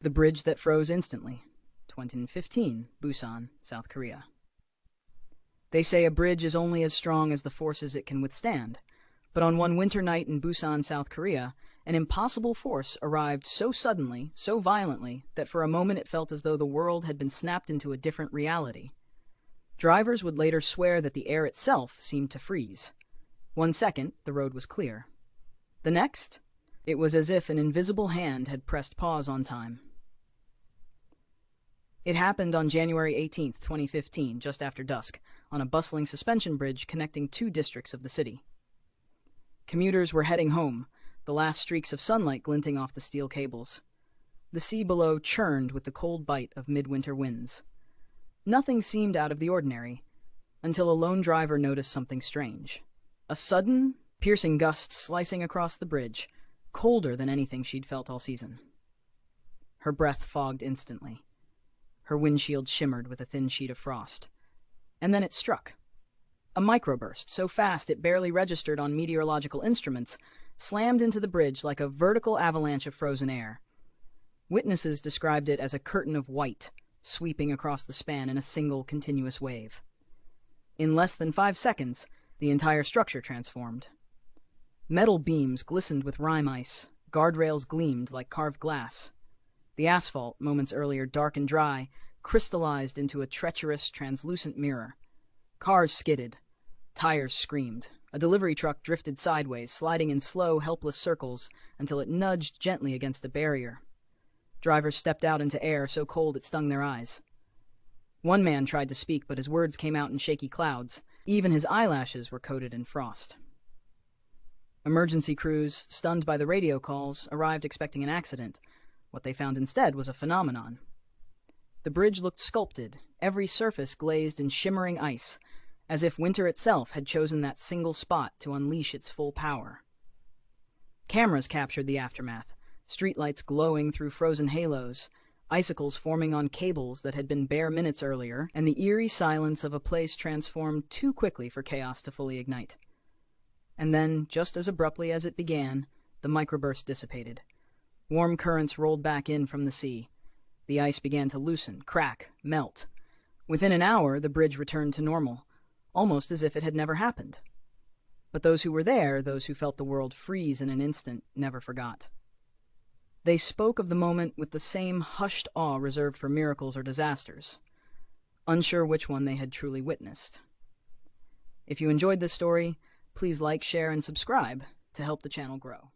The Bridge That Froze Instantly, 2015, Busan, South Korea. They say a bridge is only as strong as the forces it can withstand, but on one winter night in Busan, South Korea, an impossible force arrived so suddenly, so violently, that for a moment it felt as though the world had been snapped into a different reality. Drivers would later swear that the air itself seemed to freeze. 1 second, the road was clear. The next, it was as if an invisible hand had pressed pause on time. It happened on January 18, 2015, just after dusk, on a bustling suspension bridge connecting two districts of the city. Commuters were heading home, the last streaks of sunlight glinting off the steel cables. The sea below churned with the cold bite of midwinter winds. Nothing seemed out of the ordinary, until a lone driver noticed something strange. A sudden, piercing gust slicing across the bridge, colder than anything she'd felt all season. Her breath fogged instantly. Her windshield shimmered with a thin sheet of frost. And then it struck. A microburst, so fast it barely registered on meteorological instruments, slammed into the bridge like a vertical avalanche of frozen air. Witnesses described it as a curtain of white, sweeping across the span in a single continuous wave. In less than 5 seconds, the entire structure transformed. Metal beams glistened with rime ice, guardrails gleamed like carved glass. The asphalt, moments earlier dark and dry, crystallized into a treacherous, translucent mirror. Cars skidded. Tires screamed. A delivery truck drifted sideways, sliding in slow, helpless circles until it nudged gently against a barrier. Drivers stepped out into air so cold it stung their eyes. One man tried to speak, but his words came out in shaky clouds. Even his eyelashes were coated in frost. Emergency crews, stunned by the radio calls, arrived expecting an accident. What they found instead was a phenomenon. The bridge looked sculpted, every surface glazed in shimmering ice, as if winter itself had chosen that single spot to unleash its full power. Cameras captured the aftermath, streetlights glowing through frozen halos, icicles forming on cables that had been bare minutes earlier, and the eerie silence of a place transformed too quickly for chaos to fully ignite. And then, just as abruptly as it began, the microburst dissipated. Warm currents rolled back in from the sea. The ice began to loosen, crack, melt. Within an hour, the bridge returned to normal, almost as if it had never happened. But those who were there, those who felt the world freeze in an instant, never forgot. They spoke of the moment with the same hushed awe reserved for miracles or disasters, unsure which one they had truly witnessed. If you enjoyed this story, please like, share, and subscribe to help the channel grow.